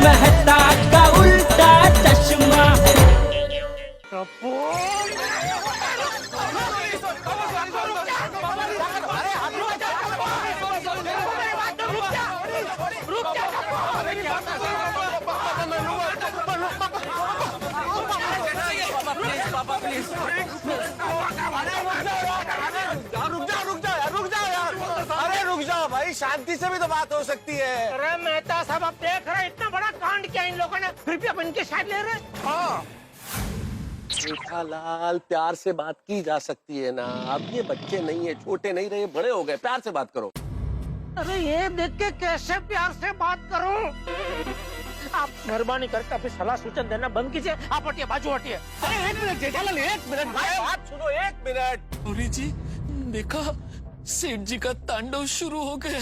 मेहता का उल्टा चश्मा। भाई शांति से भी तो बात हो सकती है। अरे मेहता साहब, आप देख रहे हैं इतना बड़ा कांड किया इन लोगों ने, फिर भी अब इनकी साइड ले रहे हैं। हाँ जेठालाल, प्यार से बात की जा सकती है ना। अब ये बच्चे नहीं है, छोटे नहीं रहे, बड़े हो गए, प्यार से बात करो। अरे ये देख के कैसे प्यार से बात करूं? आप मेहरबानी करके अपनी सलाह सूचन देना बंद कीजिए। आप हटिए, बाजू हटिए। अरे एक मिनट जेठालाल, एक मिनट बात सुनो, एक मिनट। गौरी जी देखा, सेठ जी का तांडव शुरू हो गया।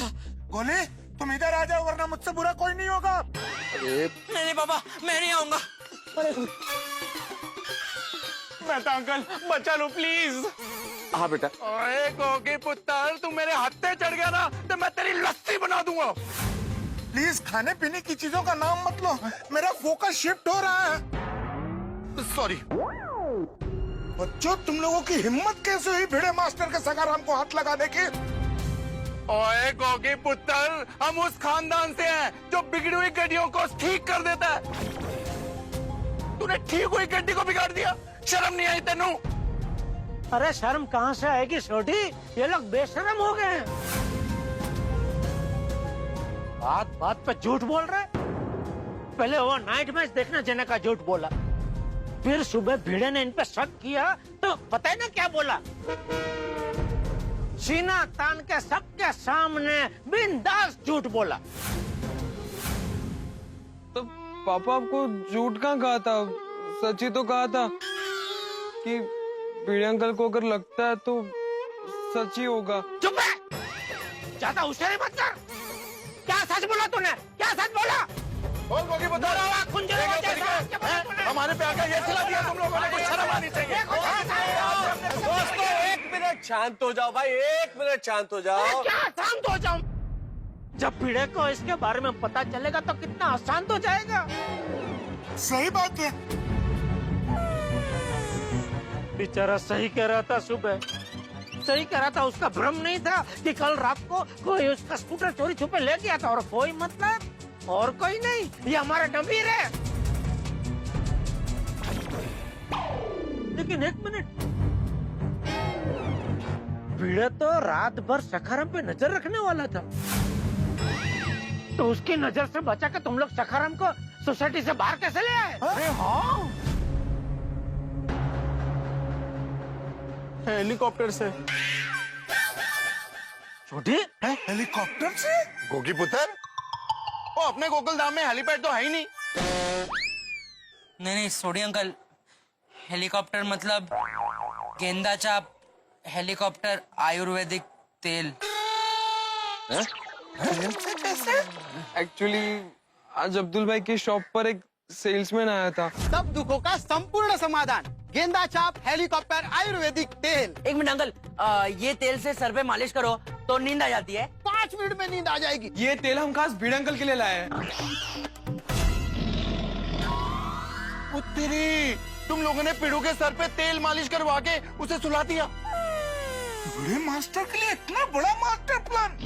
गोले, तुम इधर आ जाओ वरना मुझसे बुरा कोई नहीं होगा। नहीं बाबा, मैं नहीं आऊंगा। मेहता अंकल, बचा लो प्लीज। हाँ बेटा। ओए गोगी पुत्र, तू मेरे हत्थे चढ़ गया ना तो मैं तेरी लस्सी बना दूंगा। प्लीज खाने पीने की चीजों का नाम मत लो, मेरा फोकस शिफ्ट हो रहा है। सॉरी। बच्चों, तुम लोगों की हिम्मत कैसे हुई भिड़े मास्टर के सगाराम को हाथ लगाने की? ओए गोगी पुत्र, हम उस खानदान से हैं जो बिगड़ी हुई गड्डियों को ठीक कर देता है। तूने ठीक हुई गड्डी को बिगाड़ दिया, शर्म नहीं आई तेनू? अरे शर्म कहाँ से आएगी छोटी, ये लोग बेशर्म हो गए हैं। बात बात पे झूठ बोल रहे। पहले वो नाइट मैच देखना जाने का झूठ बोला, फिर सुबह भिड़े ने इन पे शक किया तो पता है ना क्या बोला? सीना तान के सबके सामने बिंदास झूठ बोला। तो पापा आपको झूठ कहाँ कहा था, सच ही तो कहा था कि भिड़े अंकल को अगर लगता है तो सच ही होगा। चुप है, ज्यादा होशियारी मत कर। क्या सच बोला तूने? क्या सच बोला? बोल गोगी पुत्र, हमारे प्यार का ये सिला दिया तुम लोगों ने, कुछ शर्म आनी चाहिए। दोस्तों एक मिनट शांत हो जाओ भाई, एक मिनट शांत हो जाओ। क्या शांत हो जाऊं? जब भिड़े को इसके बारे में पता चलेगा तो कितना अशांत हो जाएगा। सही बात है। बेचारा सही कह रहा था, सुबह सही कह रहा था। उसका भ्रम नहीं था कि कल रात को कोई उसका स्कूटर चोरी छुपे ले गया था, और कोई मतलब और कोई नहीं, ये हमारा डबीर है। लेकिन एक मिनट, भिड़े तो रात भर सखाराम पे नजर रखने वाला था, तो उसकी नजर से बचा के तुम लोग सखाराम को सोसाइटी से बाहर कैसे ले आए? अरे हाँ, हेलीकॉप्टर से। छोटी हेलीकॉप्टर से? गोगी पुत्र, वो अपने गोकुलधाम में हेलीपैड तो है ही नहीं। नहीं सोडी अंकल, हेलीकॉप्टर मतलब गेंदा चाप हेलीकॉप्टर आयुर्वेदिक तेल। एक्चुअली आज अब्दुल भाई की शॉप पर एक सेल्समैन आया था। सब दुखों का संपूर्ण समाधान, गेंदा चाप हेलीकॉप्टर आयुर्वेदिक तेल। एक मिनट अंकल, ये तेल से सर पे मालिश करो तो नींद आ जाती है। 5 मिनट में नींद आ जाएगी। ये तेल हम खास भिड़े अंकल के लिए लाए हैं। उत्तरी, तुम लोगों ने पिड़ू के सर पे तेल मालिश करवा के उसे सुला दिया। बड़े मास्टर के लिए इतना बड़ा मास्टर प्लान।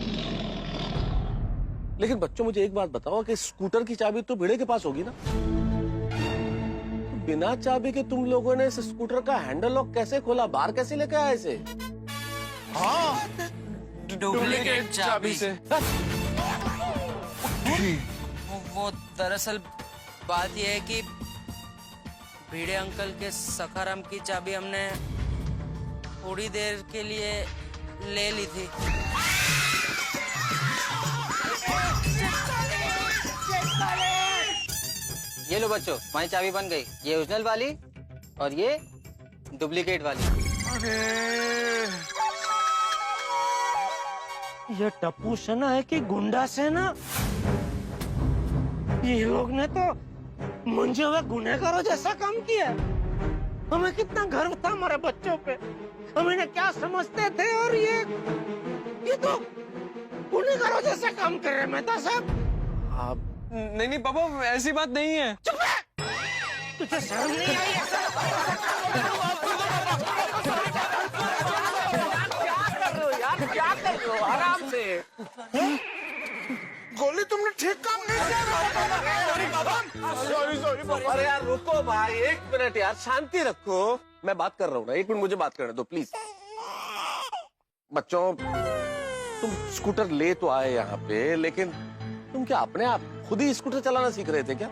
लेकिन बच्चों मुझे एक बात बताओ कि स्कूटर की चाबी तो भिड़े के पास होगी ना? बिना चाबी के तुम लोगों ने इस स्कूटर का हैंडल लॉक कैसे खोला, बाहर कैसे लेके आए इसे? हाँ, डुप्लीकेट चाबी से। वो दरअसल बात यह है कि भिड़े अंकल के सखाराम की चाबी हमने थोड़ी देर के लिए ले ली थी। ये लो बच्चों, हमारी चाबी बन गई। ये ओरिजिनल वाली और ये डुप्लीकेट वाली। अरे ये टप्पू सेना है कि गुंडा सेना? ये लोग ने तो मुंजे हुए गुनहगारों जैसा काम किया। हमें कितना गर्व था हमारे बच्चों पे, हम इन्हें क्या समझते थे, और ये तो गुनहगारों जैसा काम कर रहे हैं। मेहता साहब, नहीं नहीं पापा, ऐसी बात नहीं है। चुप है, तुझे शर्म नहीं आई ऐसा? क्या कर रहे हो? आराम से। गोली तुमने ठीक काम नहीं किया। Sorry sorry. अरे यार रुको भाई, 1 मिनट यार, शांति रखो। मैं बात कर रहा हूँ ना, 1 मिनट मुझे बात करने दो प्लीज। बच्चों, तुम स्कूटर ले तो आए यहाँ पे, लेकिन तुम क्या अपने आप खुद ही स्कूटर चलाना सीख रहे थे क्या?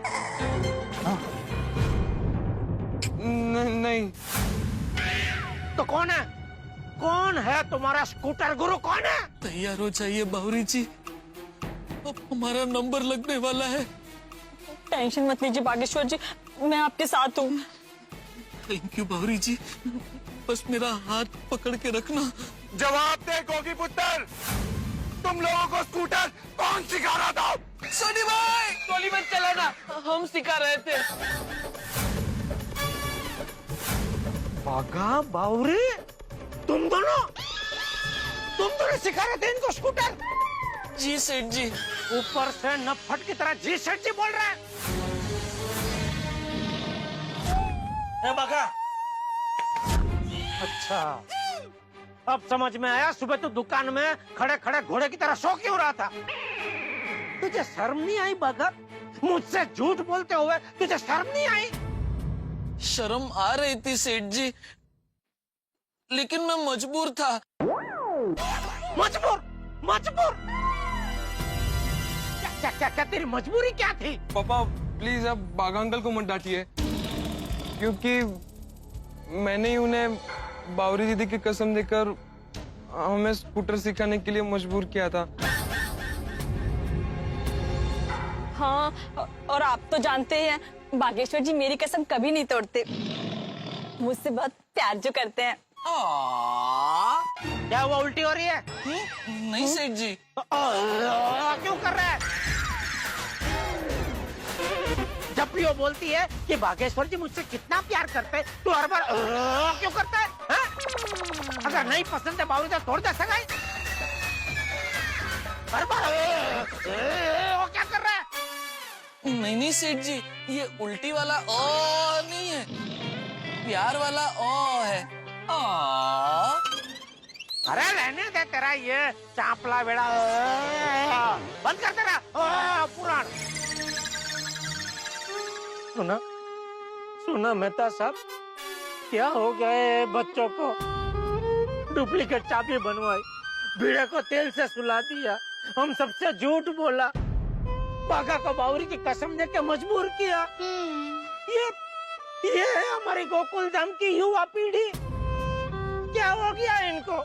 नहीं। तो कौन है? कौन है तुम्हारा स्कूटर गुरु? कौन है? तैयार हो जाइए बावरी जी, अब हमारा नंबर लगने वाला है। टेंशन मत लीजिए बागेश्वर जी, मैं आपके साथ हूँ। थैंक यू बावरी जी, बस मेरा हाथ पकड़ के रखना। जवाब दे गोगी पुत्र, तुम लोगों को स्कूटर कौन सिखा रहा था? सोनी भाई, गोली मत चलाना, हम सिखा रहे थे। बागा बावरी, तुम दोनों सिखा रहे थे इनको स्कूटर? जी सेठ जी। ऊपर से नफट की तरह जी सेठ जी बोल रहा है। ए बागा, अच्छा अब समझ में आया, सुबह तो दुकान में खड़े खड़े घोड़े की तरह सो क्यों रहा था? तुझे शर्म नहीं आई बागा? मुझसे झूठ बोलते हुए तुझे शर्म नहीं आई? शर्म आ रही थी सेठ जी, लेकिन मैं मजबूर था। मजबूर? क्या तेरी मजबूरी क्या थी? पापा प्लीज आप बागा अंकल को मत डांटिए, क्योंकि मैंने ही उन्हें बावरी दीदी की कसम देकर हमें स्कूटर सिखाने के लिए मजबूर किया था। हाँ, और आप तो जानते हैं बागेश्वर जी मेरी कसम कभी नहीं तोड़ते, मुझसे बहुत प्यार जो करते हैं। क्या वो उल्टी हो रही है? नहीं सेठ जी। क्यों कर रहा है? जब भी वो बोलती है कि बागेश्वर जी मुझसे कितना प्यार करते हैं, तो हर बार क्यों करता है? अगर नहीं पसंद है बावरी तो तोड़ दे सगाई। हर बार वो क्या कर रहा है? नहीं सेठ जी, ये उल्टी वाला ओ नहीं है, प्यार वाला ओ है। अरे रहने दे तेरा ये चापला बेड़ा, बंद कर तेरा पुराण। सुना मेहता साहब, क्या हो गया है बच्चों को? डुप्लीकेट चाबी बनवाई, बीड़े को तेल से सुला दिया, हम सबसे झूठ बोला, बागा को बावरी की कसम देके मजबूर किया। ये है हमारी गोकुल धाम की युवा पीढ़ी। क्या हो गया इनको?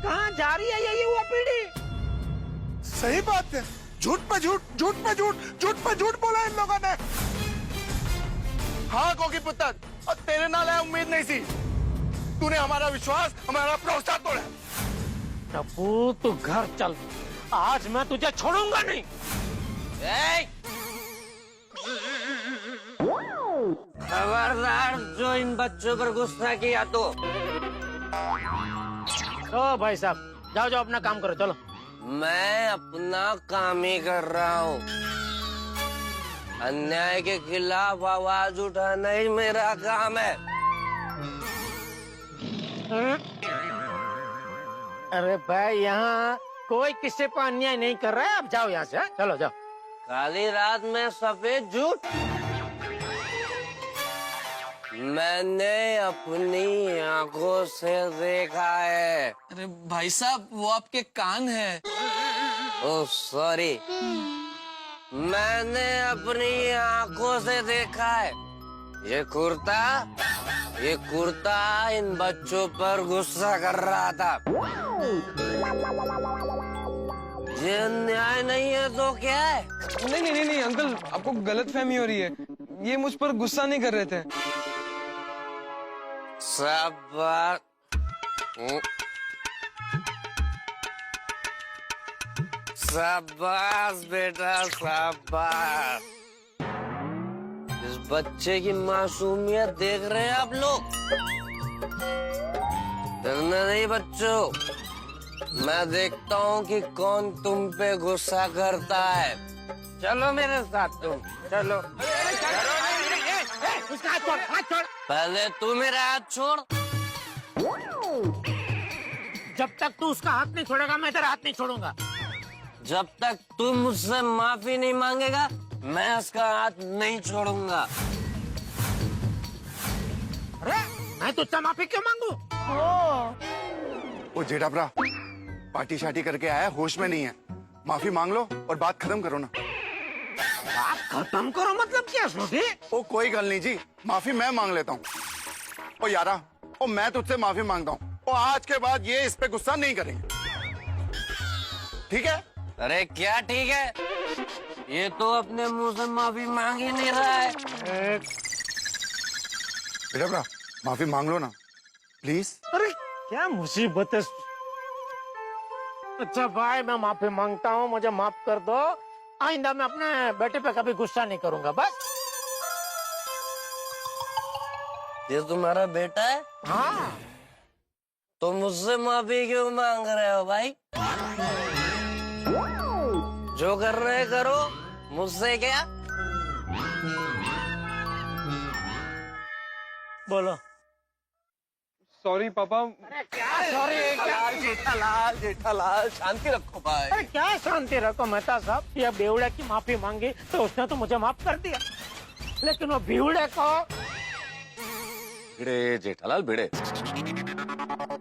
कहाँ जा रही है ये युवा पीढ़ी? सही बात है, झूठ पे झूठ बोला इन लोगों ने। हाँ गोगी पुत्र, और तेरे नाल है उम्मीद नहीं थी। तूने हमारा विश्वास, हमारा भरोसा तोड़ा। टप्पू तू घर चल, आज मैं तुझे छोड़ूंगा नहीं। खबरदार जो इन बच्चों पर गुस्सा किया तो। ओ भाई साहब, जाओ अपना काम करो, चलो। मैं अपना काम ही कर रहा हूँ, अन्याय के खिलाफ आवाज उठाना ही मेरा काम है। अरे भाई, यहाँ कोई किसी पर अन्याय नहीं कर रहा है, आप जाओ यहाँ से। चलो जाओ। काली रात में सफेद झूठ, मैंने अपनी आंखों से देखा है। अरे भाई साहब, वो आपके कान है। ओह सॉरी, मैंने अपनी आंखों से देखा है। ये कुर्ता इन बच्चों पर गुस्सा कर रहा था। ये न्याय नहीं है तो क्या है? नहीं अंकल, आपको गलतफहमी हो रही है, ये मुझ पर गुस्सा नहीं कर रहे थे। शाबाश बेटा, शाबाश। इस बच्चे की मासूमियत देख रहे हैं आप लोग? डरना नहीं बच्चों, मैं देखता हूँ कि कौन तुम पे गुस्सा करता है। चलो मेरे साथ तुम, चलो। उसका हाथ छोड़, हाथ छोड़। पहले तू मेरा हाथ छोड़। जब तक तू उसका हाथ नहीं छोड़ेगा मैं तेरा हाथ नहीं छोड़ूंगा। जब तक तू मुझसे माफी नहीं मांगेगा मैं उसका हाथ नहीं छोड़ूंगा। अरे मैं तुझसे माफी क्यों मांगू? वो जेठाभरा पार्टी शार्टी करके आया, होश में नहीं है। माफी मांग लो और बात खत्म करो ना। बात खत्म करो मतलब क्या छोटे? ओ कोई गल नहीं जी, माफी मैं मांग लेता हूँ। ओ यारा, ओ मैं तुझसे माफी मांगता हूँ। ओ आज के बाद ये इस पे गुस्सा नहीं करेंगे, ठीक है? अरे क्या ठीक है, ये तो अपने मुंह से माफी मांग ही नहीं रहा है। जेठाभरा माफी मांग लो ना प्लीज। अरे क्या मुसीबत है। अच्छा भाई मैं माफी मांगता हूँ, मुझे माफ कर दो। आइंदा मैं अपने बेटे पे कभी गुस्सा नहीं करूंगा, बस। ये तुम्हारा बेटा है? हाँ। तो मुझसे माफी क्यों मांग रहे हो भाई? जो कर रहे करो, मुझसे क्या? बोलो। सॉरी पापा। अरे क्या सॉरी, क्या? जेठालाल जेठालाल शांति रखो भाई। अरे क्या शांति रखो मेहता साहब, ये बेवड़े की माफी मांगी तो उसने तो मुझे माफ कर दिया, लेकिन वो बेवड़े को भिड़े जेठालाल भिड़े।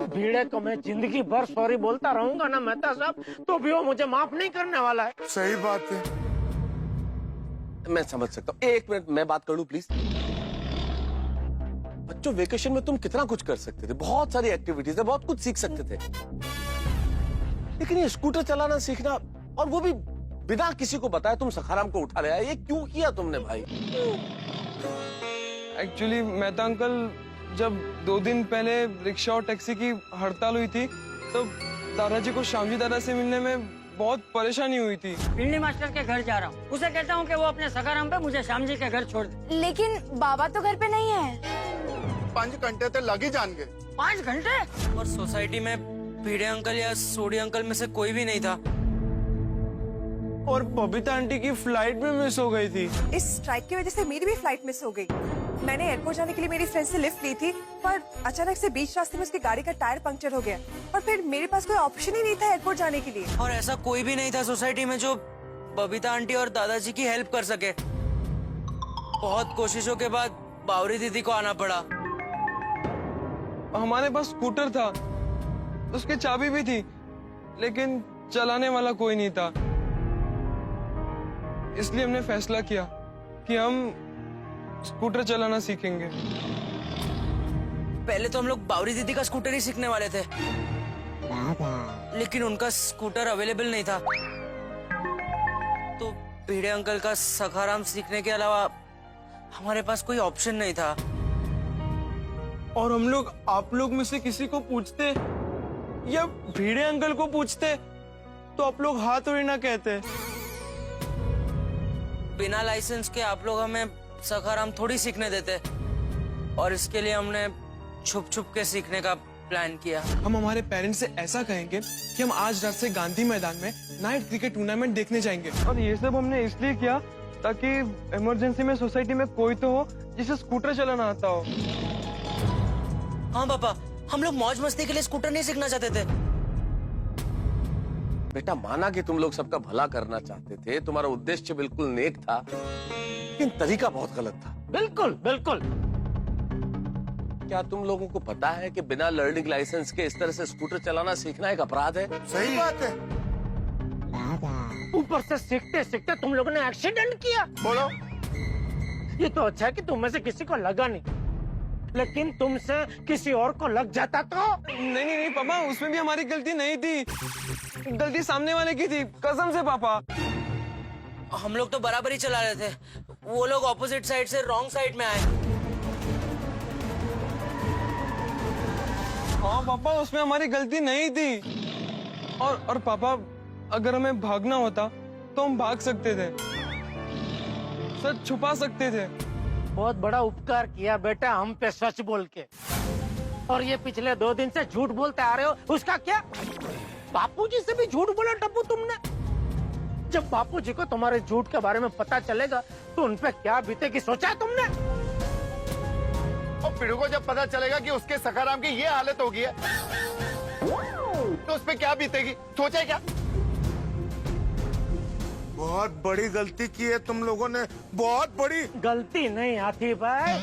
भीड़े को मैं जिंदगी भर सॉरी बोलता रहूंगा ना मेहता साहब, तो भी वो मुझे माफ नहीं करने वाला है। सही बात है। मैं समझ सकता हूँ। एक मिनट मैं बात कर लूं प्लीज। बच्चों वेकेशन में तुम कितना कुछ कर सकते थे, बहुत सारी एक्टिविटीज है, बहुत कुछ सीख सकते थे। लेकिन ये स्कूटर चलाना सीखना, और वो भी बिना किसी को बताए तुम सखाराम को उठा ले आए, ये क्यों किया तुमने भाई? एक्चुअली मेहता अंकल, जब 2 दिन पहले रिक्शा और टैक्सी की हड़ताल हुई थी तब दादाजी को श्यामजी दादा से मिलने में बहुत परेशानी हुई थी। पिंडी मास्टर के घर जा रहा हूँ, उसे कहता हूँ कि वो अपने सखाराम पे मुझे श्यामजी के घर छोड़ दे। लेकिन बाबा तो घर पे नहीं है। 5 घंटे तो लग ही जान गए। 5 घंटे? और सोसाइटी में भिड़े अंकल या सोडी अंकल में से कोई भी नहीं था। और बबीता आंटी की फ्लाइट भी मिस हो गई थी। इस स्ट्राइक की वजह से मेरी भी फ्लाइट मिस हो गई। मैंने एयरपोर्ट जाने के लिए मेरी फ्रेंड से लिफ्ट ली थी, पर अचानक से बीच रास्ते में उसकी गाड़ी का टायर पंक्चर हो गया और फिर मेरे पास कोई ऑप्शन ही नहीं था एयरपोर्ट जाने के लिए। और ऐसा कोई भी नहीं था सोसाइटी में जो बबीता आंटी और दादाजी की हेल्प कर सके। बहुत कोशिशों के बाद बावरी दीदी को आना पड़ा। हमारे पास स्कूटर था, उसकी चाबी भी थी, लेकिन चलाने वाला कोई नहीं था। इसलिए हमने फैसला किया कि हम स्कूटर चलाना सीखेंगे। पहले तो हम लोग बावरी दीदी का स्कूटर ही सीखने वाले थे, लेकिन उनका स्कूटर अवेलेबल नहीं था। तो भिड़े अंकल का सखाराम सीखने के अलावा हमारे पास कोई ऑप्शन नहीं था। और हम लोग आप लोग में से किसी को पूछते या भिड़े अंकल को पूछते तो आप लोग हाथ थोड़ी ना कहते। बिना लाइसेंस के आप लोग हमें सखाराम थोड़ी सीखने देते, और इसके लिए हमने छुप छुप के सीखने का प्लान किया। हम हमारे पेरेंट्स से ऐसा कहेंगे कि हम आज रात से गांधी मैदान में नाइट क्रिकेट टूर्नामेंट देखने जाएंगे। और ये सब हमने इसलिए किया ताकि इमरजेंसी में सोसाइटी में कोई तो हो जिसे स्कूटर चलाना आता हो। हाँ पापा, हम लोग मौज मस्ती के लिए स्कूटर नहीं सीखना चाहते थे। बेटा माना कि तुम लोग सबका भला करना चाहते थे, तुम्हारा उद्देश्य बिल्कुल नेक था, लेकिन तरीका बहुत गलत था। बिल्कुल बिल्कुल। क्या तुम लोगों को पता है कि बिना लर्निंग लाइसेंस के इस तरह से स्कूटर चलाना सीखना एक अपराध है? सही बात है। ऊपर से सीखते सीखते तुम लोगों ने एक्सीडेंट किया। बोलो। ये तो अच्छा है कि तुम में से किसी को लगा नहीं, लेकिन तुमसे किसी और को लग जाता तो। नहीं पापा, उसमें भी हमारी गलती नहीं थी, गलती सामने वाले की थी, कसम से पापा। हम लोग तो बराबर ही चला रहे थे, वो लोग ऑपोजिट साइड से रॉन्ग साइड में आए। हाँ पापा, उसमें हमारी गलती नहीं थी। और पापा, अगर हमें भागना होता तो हम भाग सकते थे, सच छुपा सकते थे। बहुत बड़ा उपकार किया बेटा हम पे सच बोल के। और ये पिछले 2 दिन से झूठ बोलते आ रहे हो, उसका क्या? बापूजी से भी झूठ बोला टप्पू तुमने। जब बापूजी को तुम्हारे झूठ के बारे में पता चलेगा तो उन पे क्या बीतेगी, सोचा है तुमने? और पीड़ू को जब पता चलेगा कि उसके सखाराम की ये हालत होगी है तो उस पे क्या बीतेगी, सोचा है क्या? बहुत बड़ी गलती की है तुम लोगों ने, बहुत बड़ी गलती नहीं आती भाई,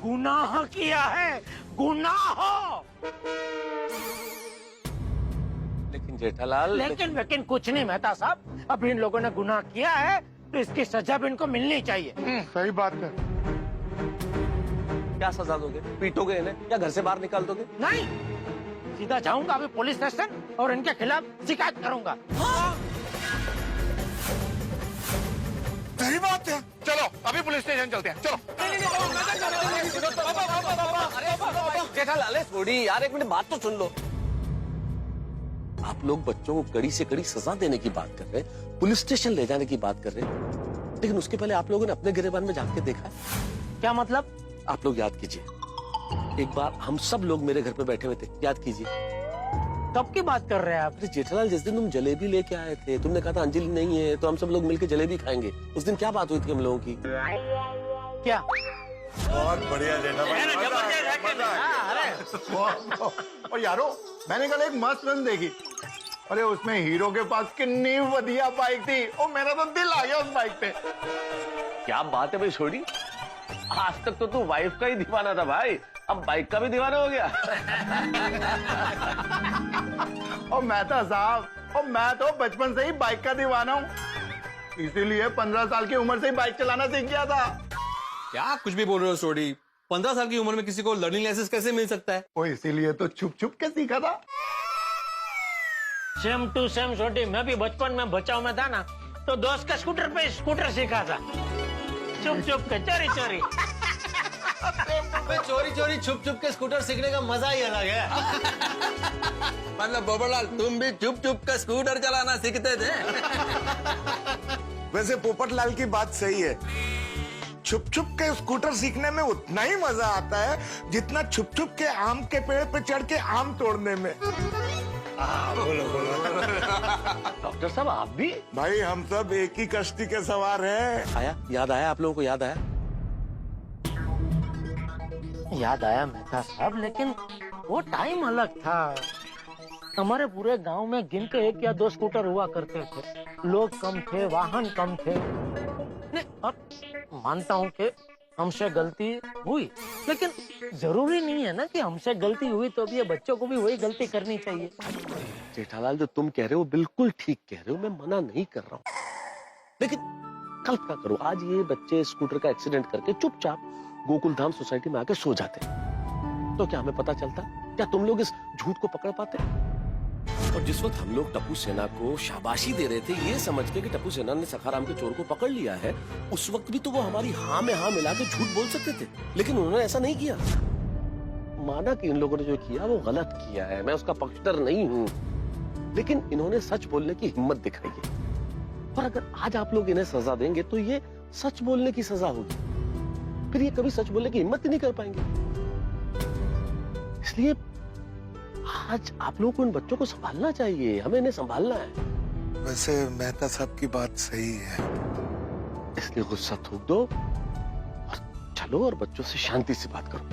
गुनाह किया है, गुनाह। लेकिन जेठालाल, लेकिन कुछ नहीं मेहता साहब, अब इन लोगों ने गुनाह किया है तो इसकी सजा भी इनको मिलनी चाहिए। सही बात है। क्या सजा दोगे? पीटोगे इन्हें या घर से बाहर निकाल दोगे? नहीं, सीधा जाऊंगा अभी पुलिस स्टेशन और इनके खिलाफ शिकायत करूंगा। सही बात है, चलो अभी पुलिस स्टेशन चलते हैं, चलो। जेठालाल थोड़ी यार, एक मिनट बात तो सुन लो। आप लोग बच्चों को कड़ी से कड़ी सजा देने की बात कर रहे हैं, पुलिस स्टेशन ले जाने की बात कर रहे हैं, लेकिन उसके पहले आप लोगों ने अपने गिरेबान में जाके देखा है? क्या मतलब? आप लोग याद कीजिए, एक बार हम सब लोग मेरे घर पे बैठे हुए थे, याद कीजिए। कब की बात कर रहे हैं आप? अरे जेठालाल, जिस दिन तुम जलेबी लेके आए थे, तुमने कहा था अंजलि नहीं है तो हम सब लोग मिलकर जलेबी खाएंगे। उस दिन क्या बात हुई थी हम लोगों की? क्या? बहुत बढ़िया और यारो, मैंने कल एक मस्त फिल्म देखी, अरे उसमें हीरो के पास कितनी बढ़िया बाइक थी, और मेरा तो दिल आ गया उस बाइक पे। क्या बात है भाई छोड़ी, आज तक तो तू वाइफ का ही दीवाना था भाई, अब बाइक का भी दीवाना हो गया। और मेहता साहब, और मैं तो बचपन से ही बाइक का दीवाना हूँ, इसीलिए 15 साल की उम्र से ही बाइक चलाना सीख गया था। क्या कुछ भी बोल रहे हो सोडी? 15 साल की उम्र में किसी को लर्निंग लाइसेंस कैसे मिल सकता है? वो इसीलिए तो छुप छुप के सीखा था। सेम टू सेम छोटी, मैं भी बचपन में बचाव में था ना, तो दोस्त का स्कूटर पे स्कूटर सीखा था, चुप चुप के, चोरी चोरी। चोरी चोरी छुप छुप के स्कूटर सीखने का मजा ही अलग है। मतलब बोबरलाल, तुम भी छुप छुप के स्कूटर चलाना सीखते थे? वैसे पोपटलाल की बात सही है, छुप छुप के स्कूटर सीखने में उतना ही मजा आता है जितना छुप छुप के आम के पेड़ पे चढ़ के आम तोड़ने में। बोलो बोलो। डॉक्टर साहब आप भी? भाई हम सब एक ही कश्ती के सवार हैं। आया, याद आया आप लोगों को? याद आया? याद आया मेहता साहब, लेकिन वो टाइम अलग था। हमारे पूरे गांव में गिन के 1 या 2 स्कूटर हुआ करते थे, लोग कम थे, वाहन कम थे। नहीं, और मानता हूँ कि हमसे गलती हुई, लेकिन जरूरी नहीं है ना कि हमसे गलती हुई तो भी ये बच्चों को भी वही गलती करनी चाहिए। जेठालाल, जो तुम कह रहे हो बिल्कुल ठीक कह रहे हो, मैं मना नहीं कर रहा हूँ, लेकिन कल्पना करो आज ये बच्चे स्कूटर का एक्सीडेंट करके चुपचाप गोकुलधाम सोसाइटी में आके सो जाते, तो क्या हमें पता चलता? क्या तुम लोग इस झूठ को पकड़ पाते? और जिस वक्त हम लोग टप्पू सेना को शाबाशी दे रहे थे ये समझ के कि टप्पू सेना ने सखाराम के चोर को पकड़ लिया है, उस वक्त भी तो वो हमारी हाँ में हाँ मिला के झूठ बोल सकते थे, लेकिन उन्होंने ऐसा नहीं किया। माना कि इन लोगों ने जो किया वो गलत किया है, मैं उसका पक्षधर नहीं हूँ, लेकिन इन्होंने सच बोलने की हिम्मत दिखाई है। और अगर आज आप लोग इन्हें सजा देंगे तो ये सच बोलने की सजा होगी, फिर ये कभी सच बोलने की हिम्मत ही नहीं कर पाएंगे। इसलिए आज आप लोगों को इन बच्चों को संभालना चाहिए, हमें इन्हें संभालना है। वैसे मेहता साहब की बात सही है, इसलिए गुस्सा थूक दो और चलो और बच्चों से शांति से बात करो।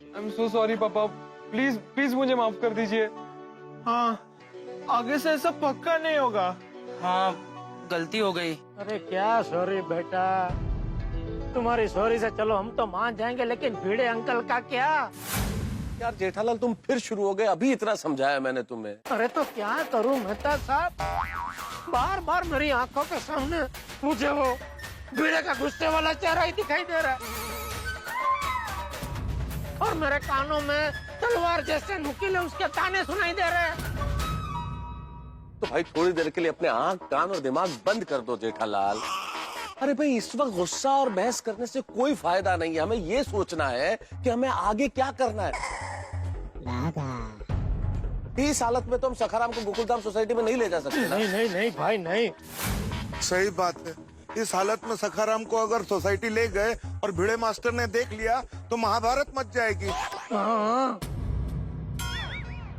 आई एम सो सॉरी पापा, प्लीज प्लीज मुझे माफ कर दीजिए। हाँ, आगे से ऐसा पक्का नहीं होगा। हाँ, गलती हो गई। अरे क्या सॉरी बेटा, तुम्हारी सॉरी से चलो हम तो मान जाएंगे, लेकिन भिड़े अंकल का क्या? यार जेठालाल तुम फिर शुरू हो गए, अभी इतना समझाया मैंने तुम्हें। अरे तो क्या करूं मेहता साहब, बार बार मेरी आंखों के सामने मुझे वो भिड़े का गुस्से वाला चेहरा ही दिखाई दे रहा है, और मेरे कानों में तलवार जैसे नुकीले उसके ताने सुनाई दे रहे हैं। तो भाई थोड़ी देर के लिए अपने आंख कान और दिमाग बंद कर दो जेठालाल। अरे भाई इस वक्त गुस्सा और बहस करने से कोई फायदा नहीं है, हमें ये सोचना है कि हमें आगे क्या करना है। इस हालत में तो हम सखाराम को गोकुलधाम सोसाइटी में नहीं ले जा सकते। नहीं नहीं नहीं भाई नहीं, सही बात है। इस हालत में सखाराम को अगर सोसाइटी ले गए और भिड़े मास्टर ने देख लिया तो महाभारत मच जाएगी। हाँ।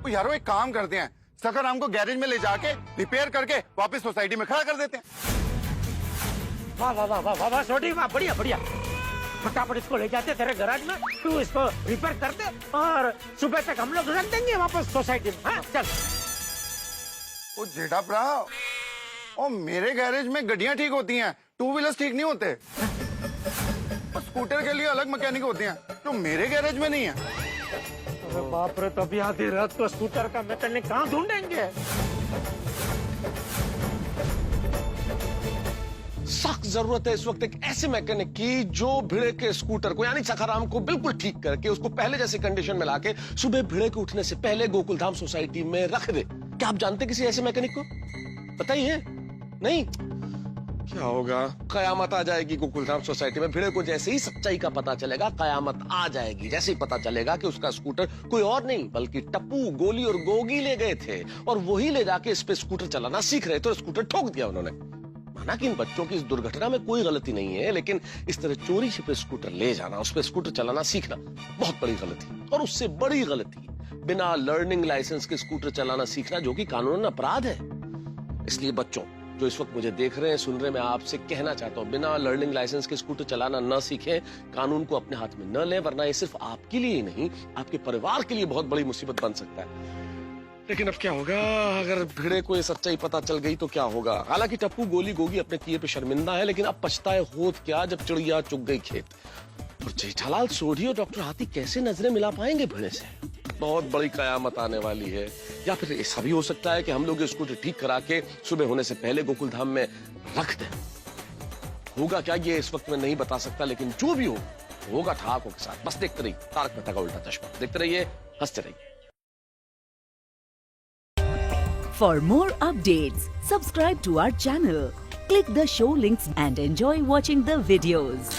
यारो एक काम करते हैं, सखाराम को गैरेज में ले जाके रिपेयर करके वापस सोसाइटी में खड़ा कर देते हैं। वाह वाह वाह वाह वाह वाह छोटी वाह, बढ़िया बढ़िया। फटाफट इसको ले जाते तेरे गैराज में, तू इसको रिपेयर कर दे और सुबह तक हम लोग रख देंगे वापस सोसाइटी में। हाँ चल। ओ जेठा भरा, और मेरे गैरेज में गाड़ियां ठीक होती हैं, टू व्हीलर्स ठीक नहीं होते। और स्कूटर के लिए अलग मैकेनिक होते हैं जो मेरे गैरेज में नहीं है। अरे बाप रे, तो अभी आधी रात को स्कूटर का मैकेनिक कहाँ ढूंढेंगे? सख्त जरूरत है इस वक्त एक ऐसे मैकेनिक की जो भिड़े के स्कूटर को यानी सखाराम को बिल्कुल ठीक करके उसको पहले जैसे कंडीशन में लाके सुबह भिड़े के उठने से पहले गोकुलधाम सोसाइटी में रख दे। क्या आप जानते किसी ऐसे मैकेनिक को? बताइए। नहीं? क्या होगा? कयामत आ जाएगी गोकुलधाम सोसाइटी में। भिड़े को जैसे ही सच्चाई का पता चलेगा कयामत आ जाएगी। जैसे ही पता चलेगा कि उसका स्कूटर कोई और नहीं बल्कि टप्पू, गोली और गोगी ले गए थे और वही ले जाके इस पे स्कूटर चलाना सीख रहे थे और स्कूटर ठोक दिया उन्होंने। माना कि इन बच्चों की इस दुर्घटना में कोई गलती नहीं है, लेकिन इस तरह चोरी छिपे स्कूटर ले जाना, उस पे स्कूटर चलाना सीखना बहुत बड़ी गलती। और उससे बड़ी गलती बिना लर्निंग लाइसेंस के स्कूटर चलाना सीखना, जो कि कानूनन अपराध है। इसलिए बच्चों जो इस वक्त मुझे देख रहे हैं, सुन रहे हैं, मैं आपसे कहना चाहता हूं, बिना लर्निंग लाइसेंस के स्कूटर चलाना न सीखें, कानून को अपने हाथ में न लें, वरना ये सिर्फ आपके लिए ही नहीं आपके परिवार के लिए बहुत बड़ी मुसीबत बन सकता है। लेकिन अब क्या होगा अगर भिड़े को ये सच्चाई पता चल गई तो क्या होगा? हालांकि टप्पू, गोली, गोगी अपने किए पे शर्मिंदा है, लेकिन अब पछताए होत क्या जब चिड़िया चुग गई खेत। और जेठालाल सोढ़ी और डॉक्टर हाथी कैसे नजरें मिला पाएंगे भिड़े से? बहुत बड़ी कयामत आने वाली है। या फिर ऐसा भी हो सकता है कि हम लोग इसको ठीक करा के सुबह होने से पहले गोकुलधाम में रख दें। होगा क्या ये इस वक्त में नहीं बता सकता, लेकिन जो भी हो होगा ठहाकों के साथ। बस देखते रहिए तारक मेहता का उल्टा चश्मा, देखते रहिए, हंसते रहिए। For more updates, subscribe to our channel, click the show links and enjoy watching the videos.